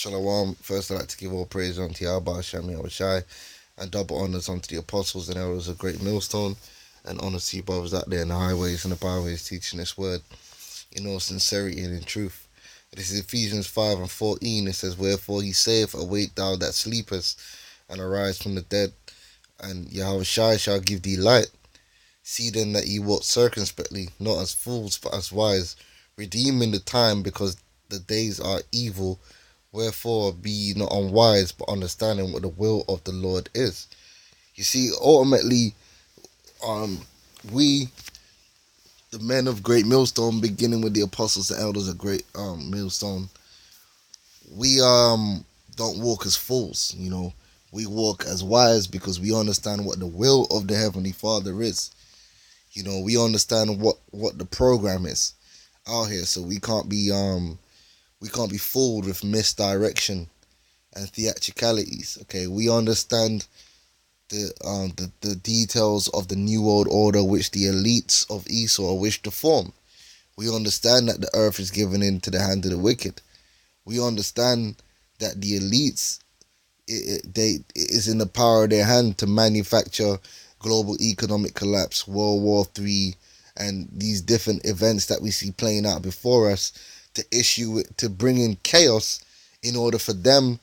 Shalom. First, I'd like to give all praise unto Yahweh, Hashem, Yahushai, and double honors unto the apostles and elders of Great Millstone, and honors to you brothers out there in the highways and the byways teaching this word in all sincerity and in truth. This is Ephesians 5 and 14. It says, Wherefore he saith, Awake thou that sleepest, and arise from the dead, and Yahushai shall give thee light. See then that ye walk circumspectly, not as fools, but as wise, redeeming the time, because the days are evil. Wherefore be ye not unwise, but understanding what the will of the Lord is. You see, ultimately, we, the men of Great Millstone, beginning with the apostles and elders of Great Millstone, we don't walk as fools. We walk as wise because we understand what the will of the Heavenly Father is. We understand what the program is out here, so we can't be fooled with misdirection and theatricalities. Okay, we understand the details of the New World Order which the elites of Esau wish to form. We understand that the earth is given into the hand of the wicked. We understand that the elites, it is in the power of their hand to manufacture global economic collapse, World War III, and these different events that we see playing out before us, to bring in chaos in order for them,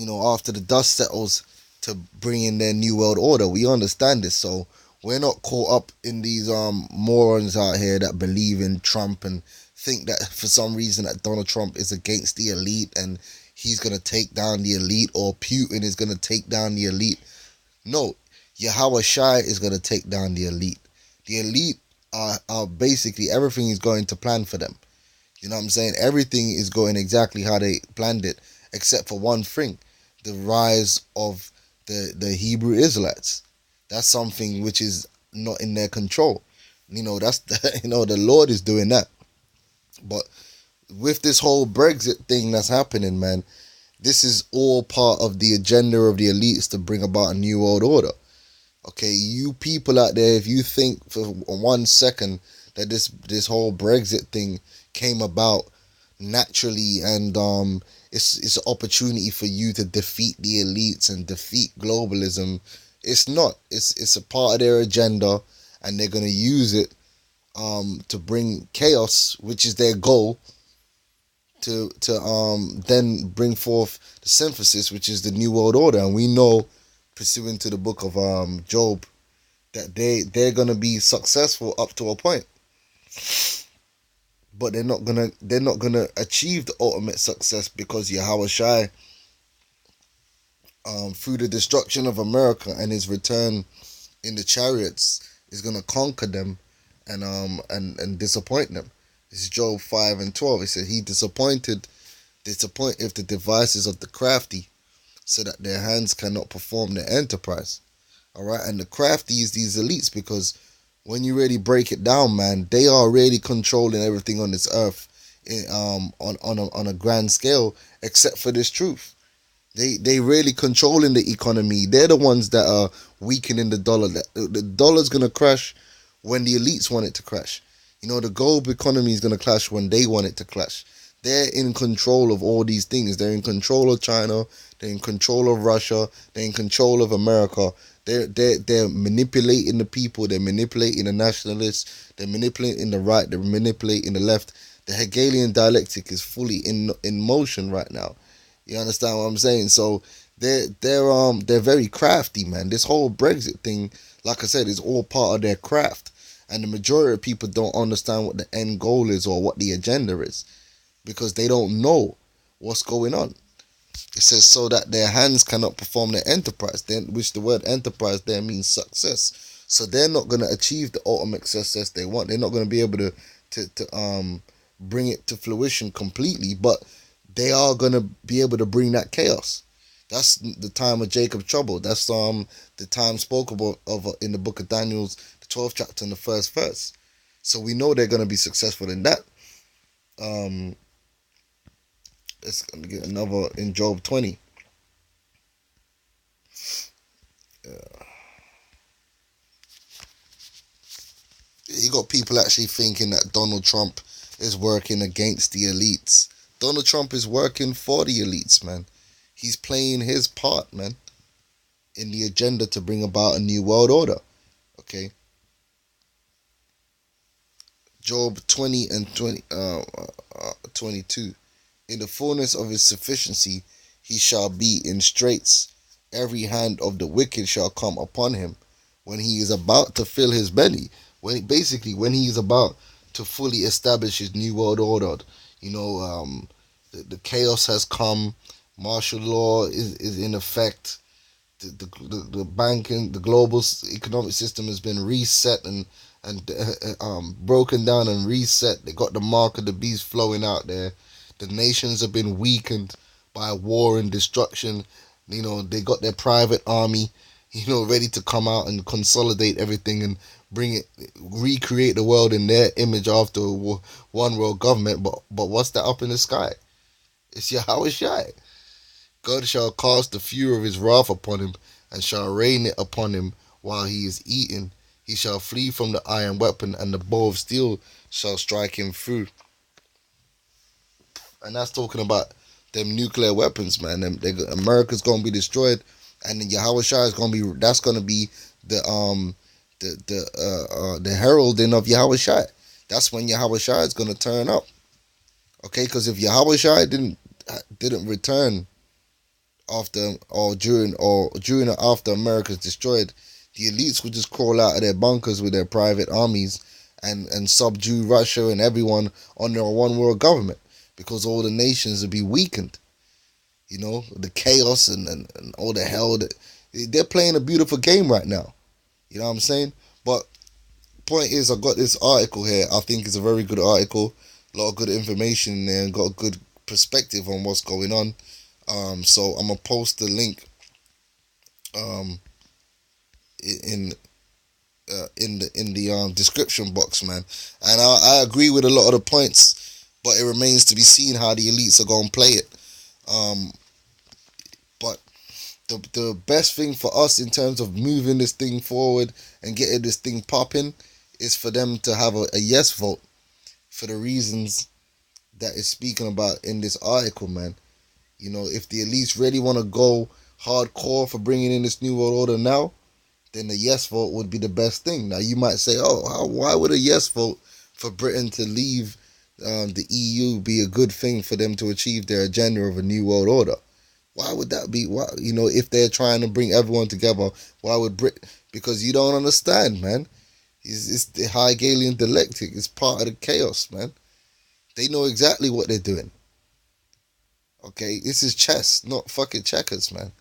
after the dust settles, to bring in their new world order. We understand this, so we're not caught up in these morons out here that believe in Trump and think that for some reason that Donald Trump is against the elite and he's going to take down the elite, or Putin is going to take down the elite. No, Yahweh Shai is going to take down the elite. The elite are basically, everything is going to plan for them. You know what I'm saying? Everything is going exactly how they planned it, except for one thing: the rise of the Hebrew Israelites. That's something which is not in their control. That's the Lord is doing that. But with this whole Brexit thing that's happening, man, this is all part of the agenda of the elites to bring about a new world order. Okay, you people out there, if you think for 1 second that this whole Brexit thing came about naturally and it's an opportunity for you to defeat the elites and defeat globalism, it's not. It's a part of their agenda, and they're gonna use it to bring chaos, which is their goal, to then bring forth the synthesis, which is the new world order. And we know, pursuant to the book of Job, that they're gonna be successful up to a point, but they're not gonna achieve the ultimate success, because Yahweh Shai, through the destruction of America and his return in the chariots, is gonna conquer them and disappoint them. This is Job 5 and 12. It said he disappointeth the devices of the crafty, so that their hands cannot perform their enterprise. All right, and the crafty is these elites, because when you really break it down, man, they are really controlling everything on this earth, on a grand scale, except for this truth. They really controlling the economy. They're the ones that are weakening the dollar. The dollar's gonna crash when the elites want it to crash. The global economy is gonna crash when they want it to crash. They're in control of all these things. They're in control of China. They're in control of Russia. They're in control of America. They're manipulating the people. They're manipulating the nationalists. They're manipulating the right. They're manipulating the left. The Hegelian dialectic is fully in motion right now. You understand what I'm saying? So they're very crafty, man. This whole Brexit thing, like I said, is all part of their craft, and the majority of people don't understand what the end goal is or what the agenda is, because they don't know what's going on. It says, so that their hands cannot perform their enterprise, which the word enterprise there means success. So they're not going to achieve the ultimate success they want. They're not going to be able to bring it to fruition completely, but they are going to be able to bring that chaos. That's the time of Jacob's trouble. That's the time spoken of in the book of Daniel's, the 12th chapter and the first verse. So we know they're going to be successful in that. Let's get another in Job 20. You got people actually thinking that Donald Trump is working against the elites. Donald Trump is working for the elites, man. He's playing his part, man, in the agenda to bring about a new world order. Okay. Job 20 and 22. In the fullness of his sufficiency, he shall be in straits. Every hand of the wicked shall come upon him. When he is about to fill his belly, when he is about to fully establish his new world order, the chaos has come. Martial law is in effect. The banking, the global economic system has been reset and broken down and reset. They got the mark of the beast flowing out there. The nations have been weakened by war and destruction. They got their private army, ready to come out and consolidate everything and recreate the world in their image after one world government. But what's that up in the sky? It's Yahweh Shai. God shall cast the fury of his wrath upon him, and shall rain it upon him while he is eating. He shall flee from the iron weapon, and the bow of steel shall strike him through. And that's talking about them nuclear weapons, man. America's gonna be destroyed, and then Yahweh Shai is gonna be. That's gonna be the heralding of Yahweh Shai. That's when Yahweh Shai is gonna turn up. Okay, because if Yahweh Shai didn't return after or during or after America's destroyed, the elites would just crawl out of their bunkers with their private armies and subdue Russia and everyone under a one world government, because all the nations would be weakened. The chaos and all the hell they're playing a beautiful game right now. You know what I'm saying? But point is, I got this article here. I think it's a very good article. A lot of good information in there and got a good perspective on what's going on. So I'm gonna post the link in the description box, man. And I agree with a lot of the points, but it remains to be seen how the elites are gonna play it. But the best thing for us in terms of moving this thing forward and getting this thing popping is for them to have a yes vote for the reasons that is speaking about in this article, man. If the elites really want to go hardcore for bringing in this new world order now, then the yes vote would be the best thing. Now, you might say, why would a yes vote for Britain to leave the EU be a good thing for them to achieve their agenda of a new world order? Why would that be? Why, if they're trying to bring everyone together, why would Britain? Because you don't understand, man. It's the Hegelian dialectic. It's part of the chaos, man. They know exactly what they're doing. Okay, this is chess, not fucking checkers, man.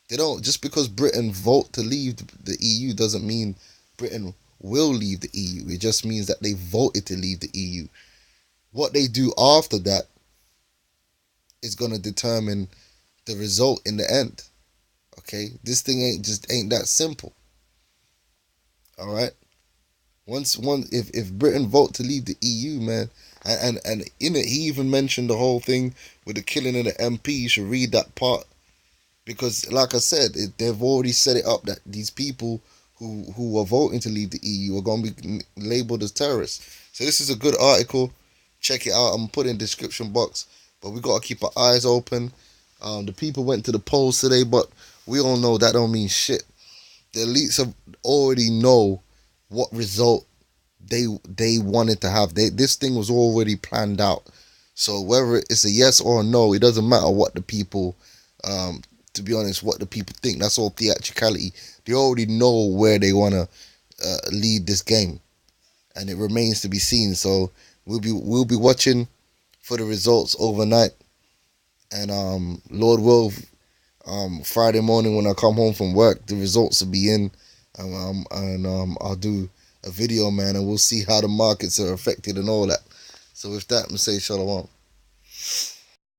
They don't, just because Britain vote to leave the EU doesn't mean Britain will leave the EU. It just means that they voted to leave the EU. What they do after that is gonna determine the result in the end. Okay, this thing ain't that simple. All right. If Britain vote to leave the EU, man, and in it he even mentioned the whole thing with the killing of the MP. You should read that part, because like I said, they've already set it up that these people who are voting to leave the EU are going to be labeled as terrorists. So this is a good article. Check it out. I'm putting in the description box. But we got to keep our eyes open. The people went to the polls today, but we all know that don't mean shit. The elites have already know what result they wanted to have. This thing was already planned out. So whether it's a yes or a no, it doesn't matter what the people, to be honest, what the people think. That's all theatricality. They already know where they want to lead this game, and it remains to be seen. So we'll be watching for the results overnight, and Lord will, Friday morning when I come home from work, the results will be in, and I'll do a video, man, and we'll see how the markets are affected and all that. So with that, I'm going to say shalom.